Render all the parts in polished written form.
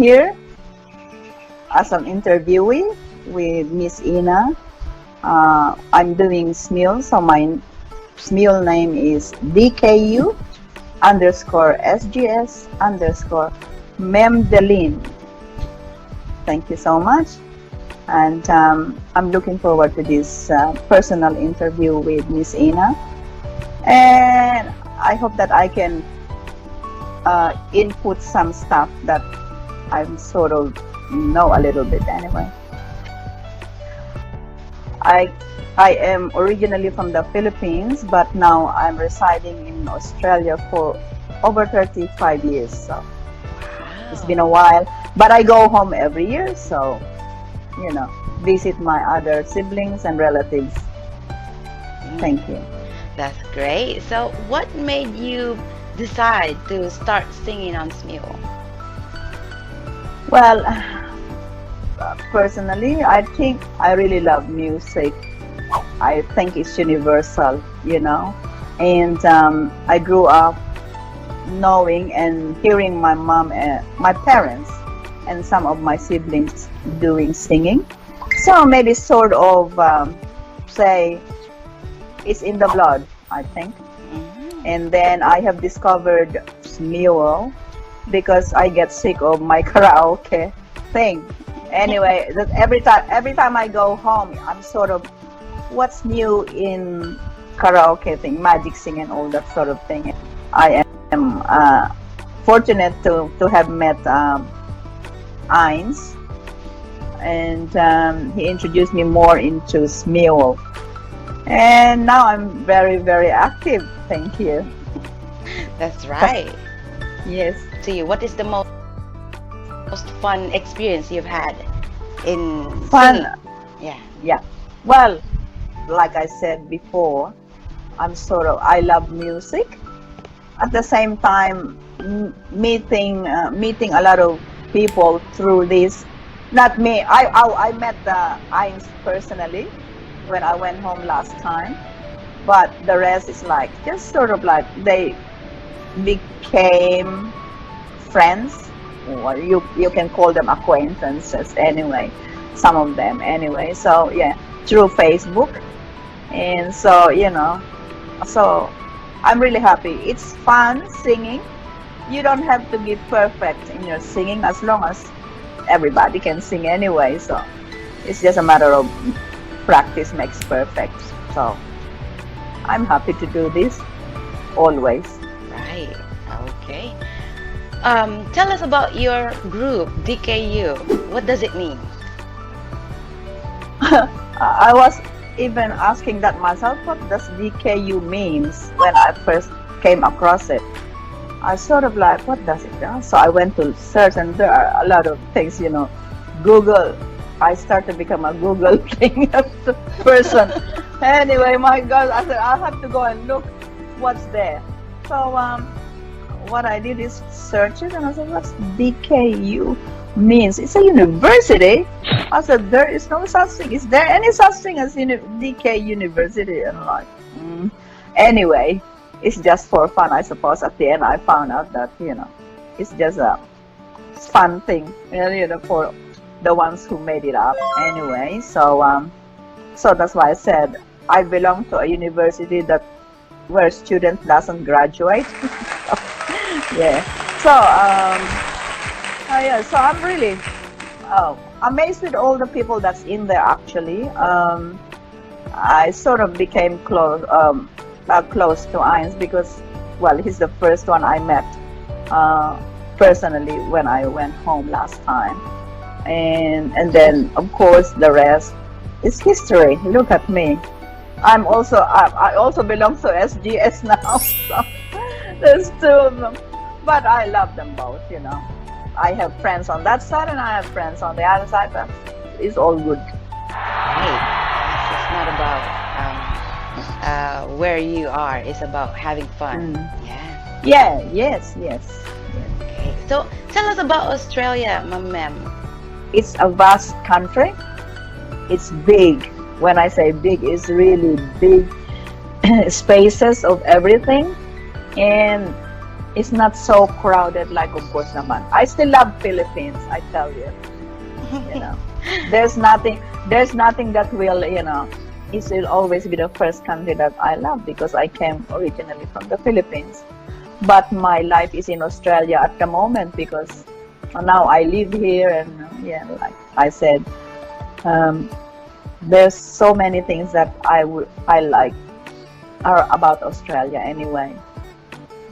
here as an interviewee with Miss Ina. I'm doing Smule, so my Smule name is DKU underscore SGS underscore Memdelin. Thank you so much. And I'm looking forward to this personal interview with Miss Ina. And I hope that I can input some stuff that I'm sort of know a little bit anyway. I am originally from the Philippines, but now I'm residing in Australia for over 35 years. So it's been a while, but I go home every year, so visit my other siblings and relatives. Thank you. That's great. So what made you decide to start singing on Smule? Well, personally, I think I really love music. I think it's universal, and I grew up knowing and hearing my mom and my parents and some of my siblings doing singing. So maybe sort of say it's in the blood, I think. And then I have discovered Smule because I get sick of my karaoke thing. Anyway, every time I go home, I'm sort of, what's new in karaoke thing, magic singing, all that sort of thing. I am fortunate to have met Ines, and he introduced me more into Smule. And now I'm very, very active. Thank you. That's right. Yes. To you, what is the most fun experience you've had in Fun. singing? Yeah. Well, like I said before, I love music. At the same time, meeting a lot of people through this. Not me. I met Ines personally when I went home last time, but the rest is like just sort of like they became friends, or you can call them acquaintances anyway, some of them anyway. So yeah, through Facebook. And so so I'm really happy. It's fun singing. You don't have to be perfect in your singing, as long as everybody can sing anyway. So it's just a matter of practice makes perfect. So I'm happy to do this always. Right. Okay. Tell us about your group, DKU. What does it mean? I was even asking that myself, what does DKU means when I first came across it. I sort of like, what does it do? So I went to search, and there are a lot of things, Google. I started to become a Google thing person. Anyway, my God, I said, I'll have to go and look what's there. So what I did is search it, and I said, what's DKU means? It's a university. I said, there is no such thing. Is there any such thing as DK University? And I'm like, Anyway, it's just for fun, I suppose. At the end, I found out that, it's just a fun thing, for the ones who made it up. Anyway, so that's why I said I belong to a university where students doesn't graduate. Yeah. So, so I'm really amazed with all the people that's in there. Actually, I sort of became close to Ines because, well, he's the first one I met personally when I went home last time, and then of course the rest is history. Look at me. I also belong to SGS now. So there's two of them, but I love them both. I have friends on that side and I have friends on the other side, but it's all good. Right. It's not about where you are. It's about having fun. Yeah. Yeah. Yes. Okay. So tell us about Australia, ma'am. It's a vast country. It's big. When I say big, it's really big spaces of everything. And It's not so crowded like, of course, naman. I still love Philippines, I tell you. You know, there's nothing, there's nothing that will, you know, it will always be the first country that I love because I came originally from the Philippines. But my life is in Australia at the moment because now I live here, and yeah, like I said, um, there's so many things that I like are about Australia anyway.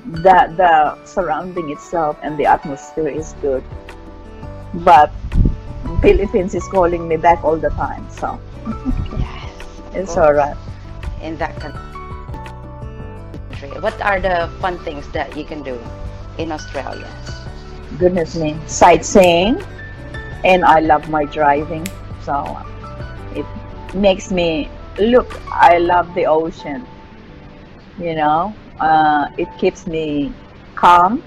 The surrounding itself and the atmosphere is good, but Philippines is calling me back all the time, so Yes, of it's all course. right. In that country, what are the fun things that you can do in Australia? Goodness me, sightseeing, and I love my driving, so it makes me look. I love the ocean, you know. It keeps me calm,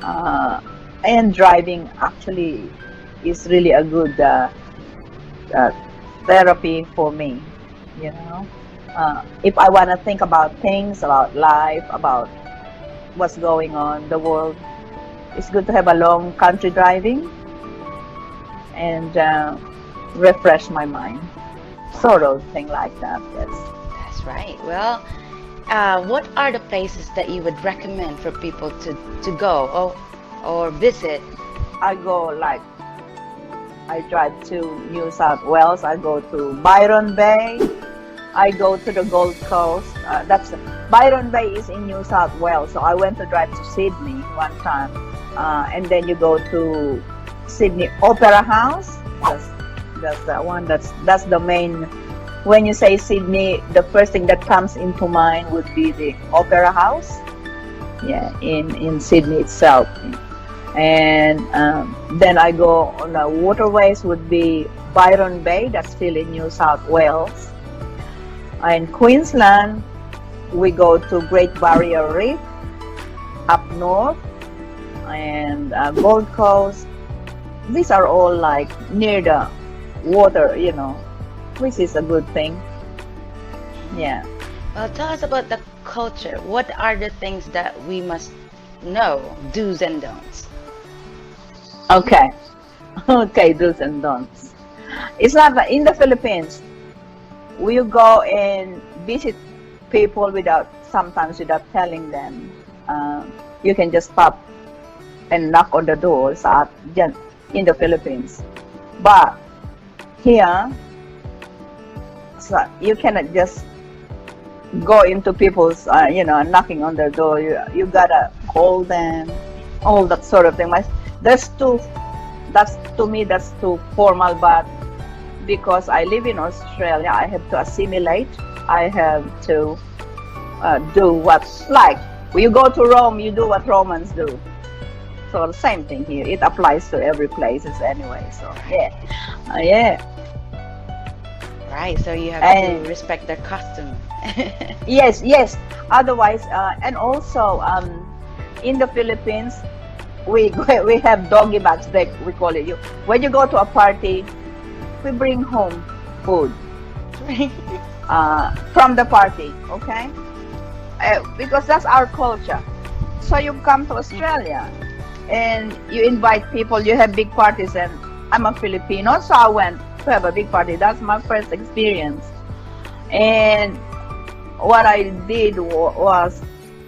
uh, and driving actually is really a good uh, therapy for me, you know. If I want to think about things, about life, about what's going on the world, it's good to have a long country driving and refresh my mind. Sort Wow, of thing like that, yes. that's right. Well, what are the places that you would recommend for people to go or visit? I go like I drive to New South Wales. I go to Byron Bay. I go to the Gold Coast. That's Byron Bay is in New South Wales. So I went to drive to Sydney one time, and then you go to Sydney Opera House. That's the one. That's the main. When you say Sydney, the first thing that comes into mind would be the Opera House. Yeah, in Sydney itself. And then I go on the waterways would be Byron Bay. That's still in New South Wales. In Queensland, we go to Great Barrier Reef up north, and Gold Coast. These are all like near the water, you know, which is a good thing. Yeah. Well, tell us about the culture. What are the things that we must know, do's and don'ts? Okay. Okay, do's and don'ts. It's not like in the Philippines. We go and visit people without sometimes without telling them. You can just pop and knock on the doors in the Philippines. But here, so you cannot just go into people's, knocking on their door. You gotta call them, all that sort of thing. That's too, that's to me, that's too formal. But because I live in Australia, I have to assimilate. I have to do what's like. When you go to Rome, you do what Romans do. So the same thing here. It applies to every places anyway. So yeah, yeah. Right, so you have to And respect their custom. yes, yes. Otherwise, and also in the Philippines, we we have doggy bags. Like we call it. You when you go to a party, we bring home food from the party. Okay, because that's our culture. So you come to Australia and you invite people. You have big parties, and I'm a Filipino, so I went to have a big party. That's my first experience. And what I did was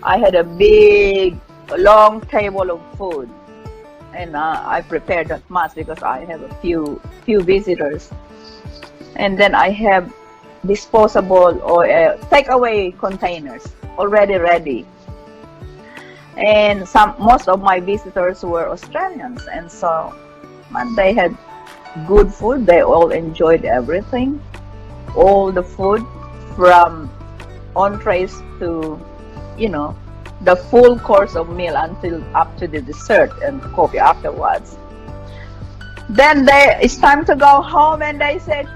I had a big, long table of food, and I prepared that much because I have a few visitors, and then I have disposable or takeaway containers already ready. And most of my visitors were Australians, and so man, they had good food. They all enjoyed everything, all the food from entrees to, you know, the full course of meal until up to the dessert and coffee afterwards. Then it's time to go home, and they said,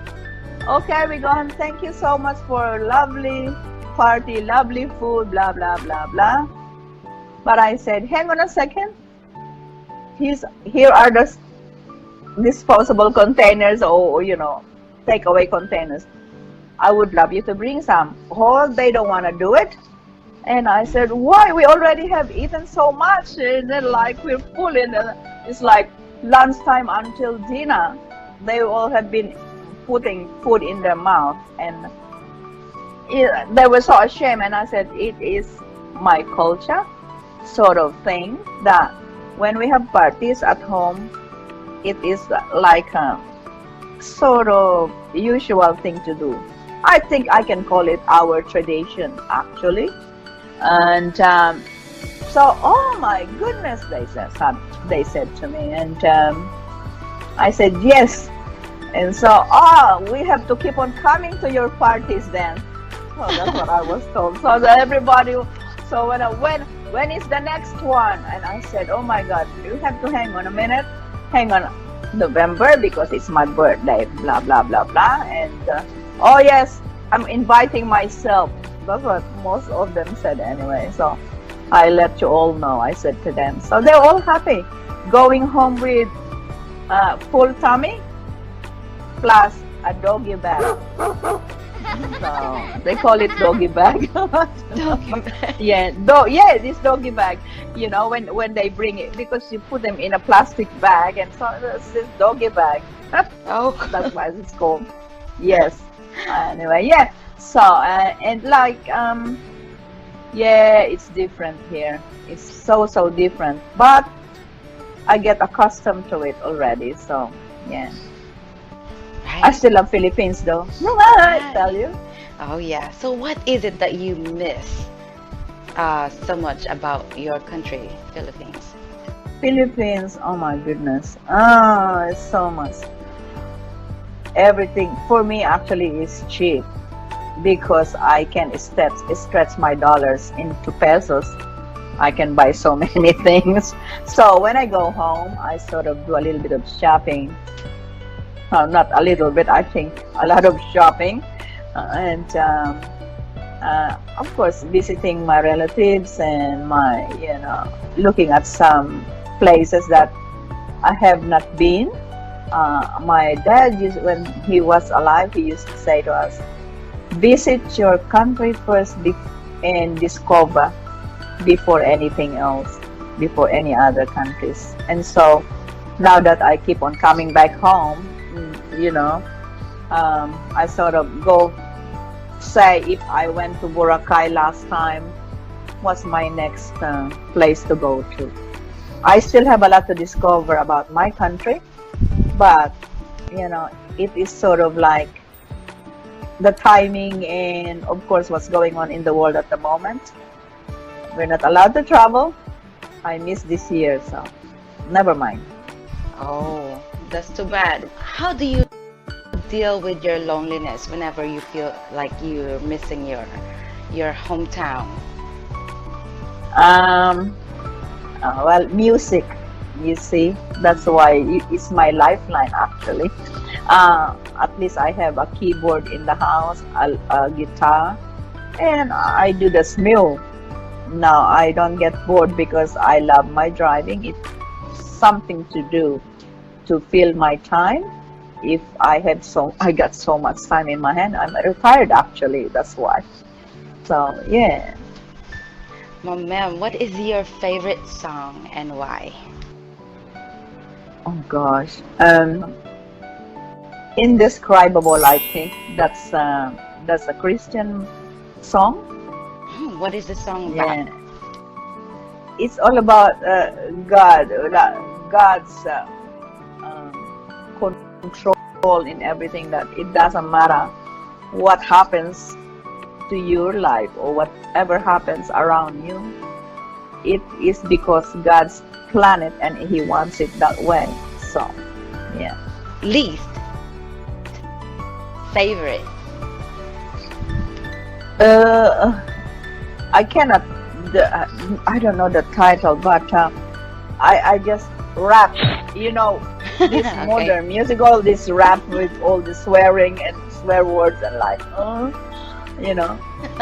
"Okay, we're gone. Thank you so much for lovely party, lovely food, blah blah blah blah." But I said, "Hang on a second. Here are the disposable containers, or takeaway containers. I would love you to bring some." Oh, they don't want to do it. And I said, why? We already have eaten so much. And then, like, we're full. And it's like lunchtime until dinner. They all have been putting food in their mouth. And they were so ashamed. And I said, it is my culture sort of thing that when we have parties at home, it is like a sort of usual thing to do. I think I can call it our tradition, actually. And so, oh my goodness, they said to me, and I said yes. And so, we have to keep on coming to your parties then. So that's what I was told. So that everybody, so when is the next one? And I said, oh my God, you have to hang on a minute, hang on November because it's my birthday, blah blah blah blah. And oh yes, I'm inviting myself. That's what most of them said anyway. So I let you all know. I said to them. So they're all happy, going home with full tummy plus a doggy bag. So they call it doggy bag. Doggy bag. Yeah, this doggy bag. You know, when they bring it, because you put them in a plastic bag, and so it's this doggy bag. Oh. That's why it's called. Yes. Anyway, yeah. So and like yeah, it's different here. It's so different, but I get accustomed to it already. So yeah. I Right. still love Philippines though. I Right. tell you. Oh yeah. So what is it that you miss so much about your country, Philippines? Philippines, oh my goodness. It's so much. Everything for me actually is cheap because I can stretch my dollars into pesos. I can buy so many things. So when I go home, I sort of do a little bit of shopping. Not a little bit, I think a lot of shopping. And of course, visiting my relatives and looking at some places that I have not been. My dad when he was alive, he used to say to us, visit your country first and discover before anything else, before any other countries. And so now that I keep on coming back home, I sort of go say if I went to Boracay last time, what's my next place to go to? I still have a lot to discover about my country, but it is sort of like the timing and of course what's going on in the world at the moment. We're not allowed to travel. I missed this year, so never mind. Oh, that's too bad. How do you deal with your loneliness whenever you feel like you're missing your hometown? Um, well, music, you see, that's why it's my lifeline actually. At least I have a keyboard in the house, a guitar, and I do the Smuler. Now I don't get bored because I love my driving. It's something to do to fill my time. If I got so much time in my hand. I'm retired actually. That's why. So yeah. Ma'am, what is your favorite song and why? Oh gosh. Indescribable. I think that's a Christian song. What is the song about? Yeah. It's all about God, God's control in everything. That it doesn't matter what happens to your life or whatever happens around you. It is because God's planned it and He wants it that way. So, yeah. Least favorite. I cannot. I don't know the title, but I just rap. This Okay. modern music, all this rap with all the swearing and swear words and like,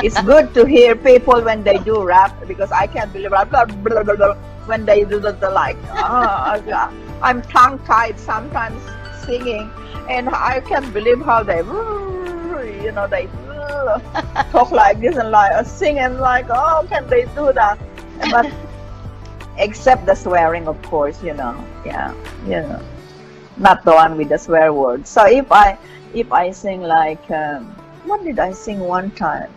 it's good to hear people when they do rap because I can't believe when they do the like. I'm tongue tied sometimes singing, and I can't believe how they talk like this and like sing and like, oh, can they do that? But except the swearing, of course, yeah, not the one with the swear word. So if I sing like, what did I sing one time?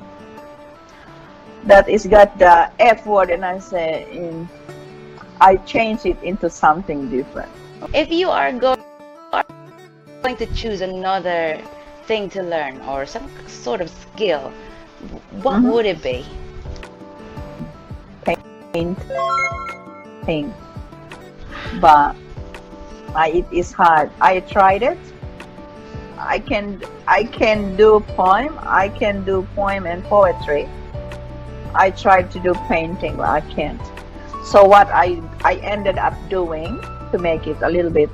That is got the F word, and I change it into something different. If you are going to choose another thing to learn or some sort of skill, what would it be? Painting. But it is hard. I tried it. I can do poem. I can do poem and poetry. I tried to do painting, but I can't. So what I ended up doing to make it a little bit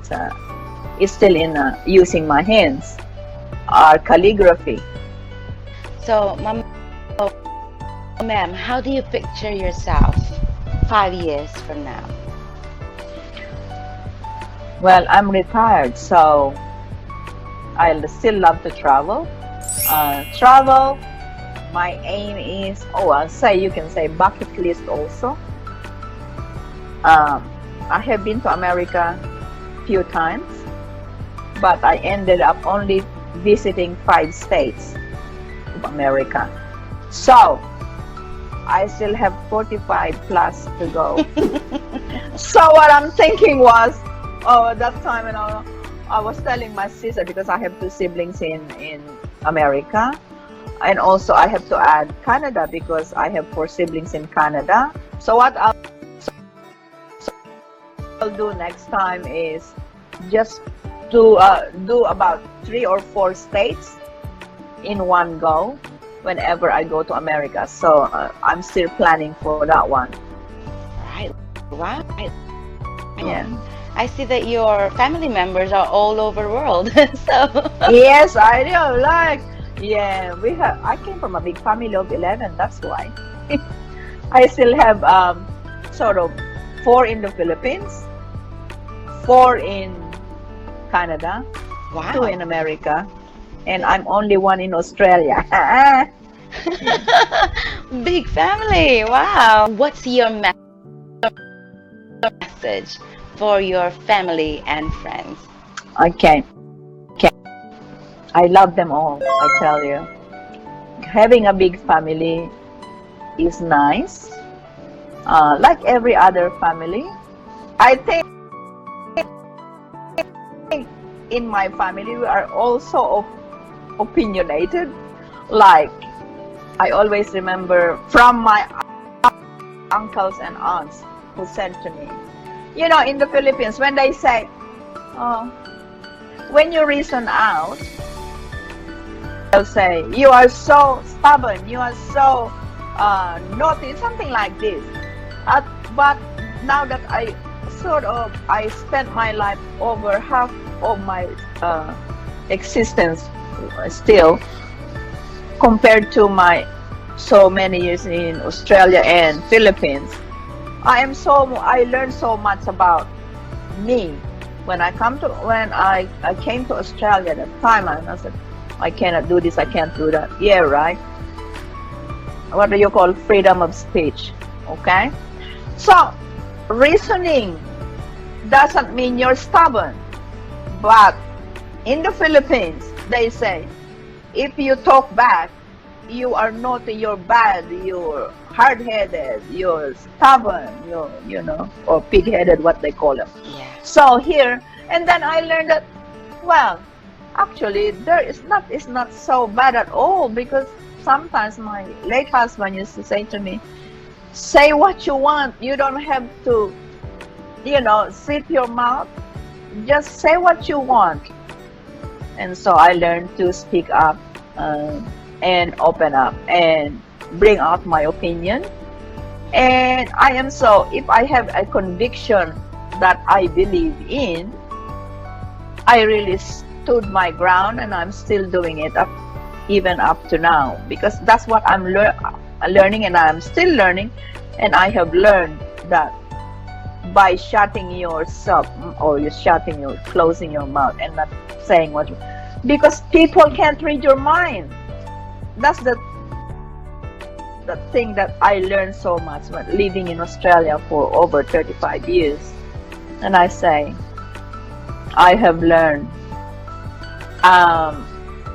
is still in using my hands, calligraphy. So, ma'am, how do you picture yourself 5 years from now? Well, I'm retired, so I still love to travel. My aim is, you can say bucket list also. I have been to America a few times, but I ended up only visiting 5 states of America. So I still have 45 plus to go. So what I'm thinking was, at that time, I was telling my sister, because I have 2 siblings in America, and also I have to add Canada because I have 4 siblings in Canada. So what I'll do next time is just do about 3 or 4 states in one go whenever I go to America. So I'm still planning for that one. Right. Wow. Yeah. I see that your family members are all over the world. So yes, I do. I came from a big family of 11. That's why. I still have sort of 4 in the Philippines, 4 in Canada, wow. 2 in America, and I'm only 1 in Australia. Big family. Wow. What's your message for your family and friends? Okay. I love them all, I tell you. Having a big family is nice. Like every other family. I think in my family we are also opinionated. Like, I always remember from my uncles and aunts who said to me, in the Philippines, when they say, when you reason out, they'll say, you are so stubborn, you are so naughty, something like this. But now that I spent my life, over half of my existence still, compared to my so many years in Australia and Philippines, I learned so much about me. When I came to Australia that time, I said, I cannot do this, I can't do that. Yeah, right. What do you call freedom of speech? Okay. So reasoning doesn't mean you're stubborn, but in the Philippines they say, if you talk back, you are naughty, you're bad, you're hard-headed, you're stubborn, or pig-headed, what they call them. Yeah. So here, and then I learned that, well, actually, it's not so bad at all, because sometimes my late husband used to say to me, say what you want, you don't have to, zip your mouth, just say what you want. And so I learned to speak up and open up and bring out my opinion. And if I have a conviction that I believe in, I really stood my ground, and I'm still doing it even up to now, because that's what I'm learning, and I'm still learning. And I have learned that by shutting yourself, or closing your mouth and not saying because people can't read your mind. That's the the thing that I learned so much when living in Australia for over 35 years. And I say, I have learned.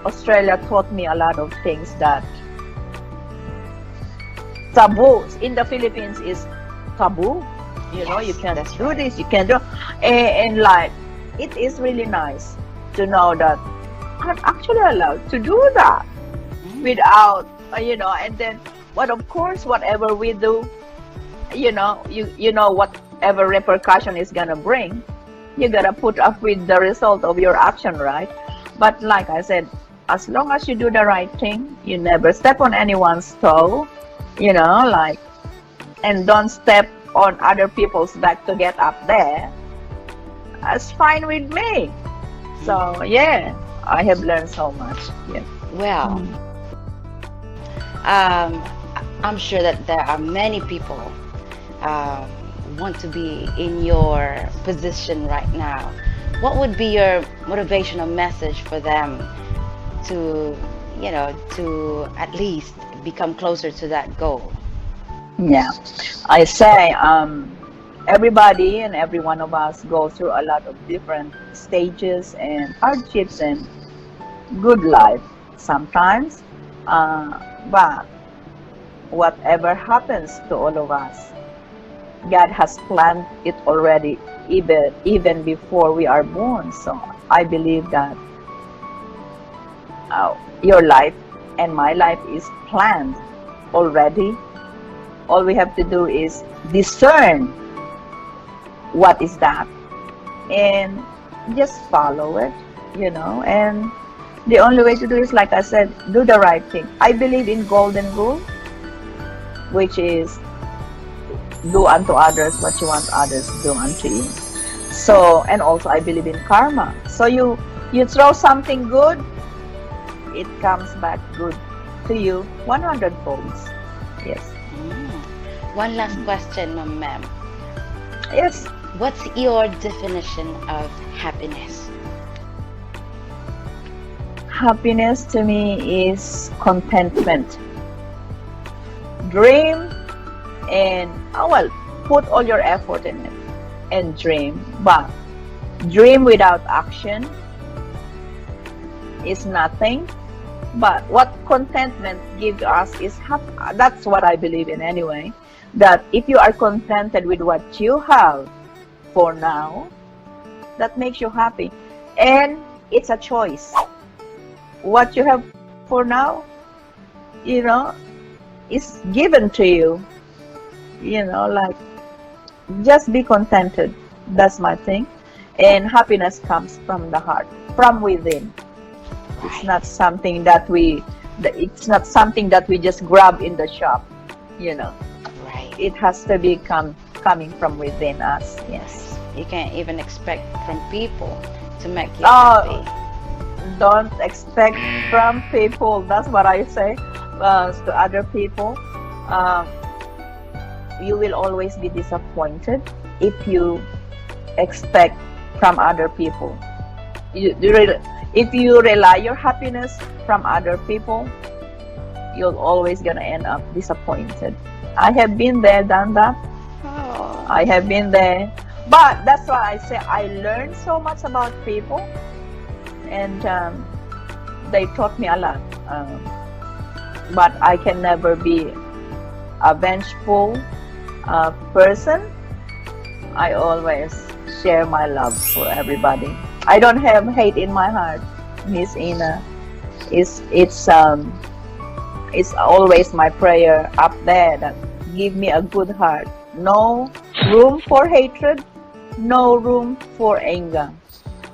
Australia taught me a lot of things that taboos in the Philippines is taboo. You know, you can't do this, you can't do, and like, it is really nice to know that I'm actually allowed to do that without, and then, but of course, whatever we do, you know whatever repercussion is gonna bring, you gotta put up with the result of your action, right? But like I said, as long as you do the right thing, you never step on anyone's toe, like, and don't step on other people's back to get up there, that's fine with me. So yeah, I have learned so much. Yeah. Well, I'm sure that there are many people want to be in your position right now. What would be your motivational message for them to, to at least become closer to that goal? Yeah, I say everybody and every one of us go through a lot of different stages and hardships and good life sometimes. But whatever happens to all of us, God has planned it already, even before we are born. So I believe that your life and my life is planned already. All we have to do is discern what is that and just follow it, and the only way to do is, like I said, do the right thing. I believe in golden rule, which is do unto others what you want others to do unto you. So, and also I believe in karma. So you throw something good, it comes back good to you 100 folds. Yes. One last question, ma'am. Yes. What's your definition of happiness? Happiness to me is contentment. Dream and, put all your effort in it and dream. But dream without action is nothing. But what contentment gives us is that's what I believe in anyway. That if you are contented with what you have for now, that makes you happy. And it's a choice. What you have for now, is given to you. Like, just be contented. That's my thing. And happiness comes from the heart, from within. It's not something that we just grab in the shop, Right. It has to be coming from within us. Yes. You can't even expect from people to make you happy. Don't expect from people. That's what I say to other people. You will always be disappointed if you expect from other people. If you rely your happiness from other people, you're always gonna end up disappointed. I have been there, done that. Oh. I have been there, but that's why I say I learned so much about people, and they taught me a lot. But I can never be a vengeful person. I always share my love for everybody. I don't have hate in my heart, Miss Ina. It's always my prayer up there that give me a good heart. No room for hatred, no room for anger.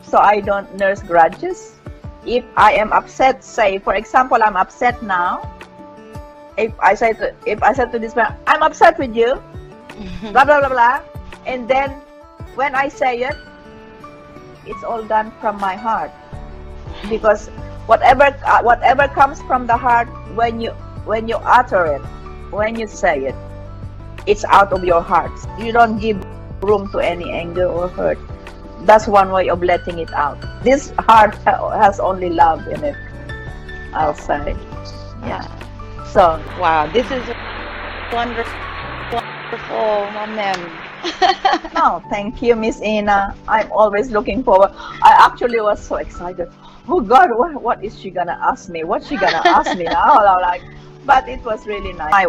So I don't nurse grudges. If I am upset, say for example, I'm upset now. If I said to this man, I'm upset with you, blah blah blah blah, and then when I say it, it's all done from my heart, because whatever comes from the heart, when you utter it, when you say it, it's out of your heart. You don't give room to any anger or hurt. That's one way of letting it out. This heart has only love in it, I'll say. Yeah. So Wow, this is Wonderful, wonderful, my ma'am. No, thank you, Miss Ina. I'm always looking forward. I actually was so excited. Oh God, what is she gonna ask me? What's she gonna ask me now? I'm like, but it was really nice.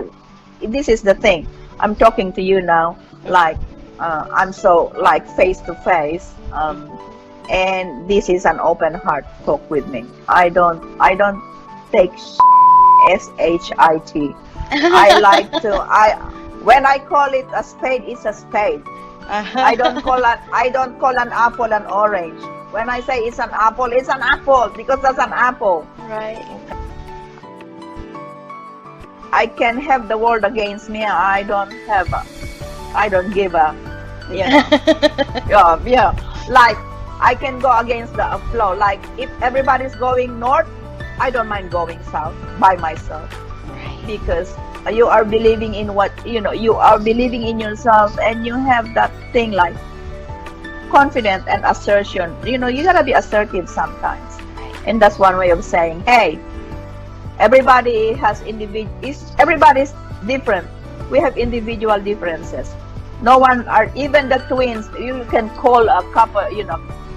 This is the thing. I'm talking to you now, like I'm so like face to face, and this is an open heart talk with me. I don't take shit. I like to I when I call it a spade, it's a spade. I don't call an apple an orange. When I say it's an apple because that's an apple. Right. I can have the world against me. I don't give a, you know. Yeah. Like I can go against the flow. Like if everybody's going north, I don't mind going south by myself. Right. Because you are believing in what you are believing in yourself, and you have that thing like confident and assertion. You gotta be assertive sometimes, and that's one way of saying, hey, everybody has everybody's different. We have individual differences. No one are even the twins. You can call a couple,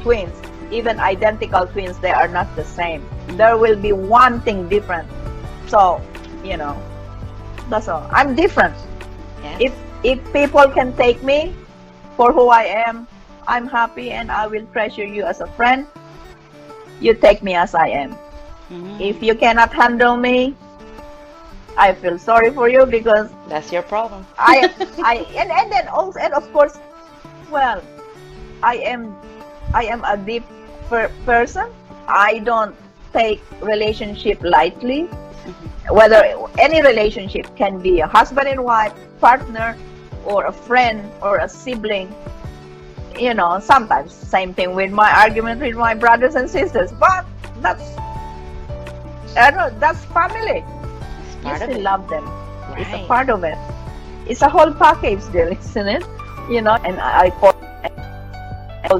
twins, even identical twins. They are not the same. There will be one thing different. So, that's all. I'm different. Yes. If people can take me for who I am, I'm happy, and I will treasure you as a friend. You take me as I am. If you cannot handle me, I feel sorry for you, because That's your problem. and then also, and of course, well, I am a deep person. I don't take relationship lightly. Whether any relationship can be a husband and wife, partner, or a friend, or a sibling. Sometimes same thing with my argument with my brothers and sisters. But that's family. It's You part of still it. love them. It's a Right. part of it. It's a whole package deal, isn't it? And I call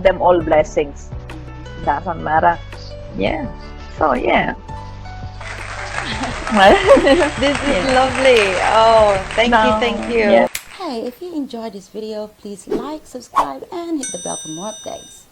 them all blessings. Doesn't matter. Yeah. So yeah. This is lovely. Oh, thank you. Yeah. Hey, if you enjoyed this video, please like, subscribe, and hit the bell for more updates.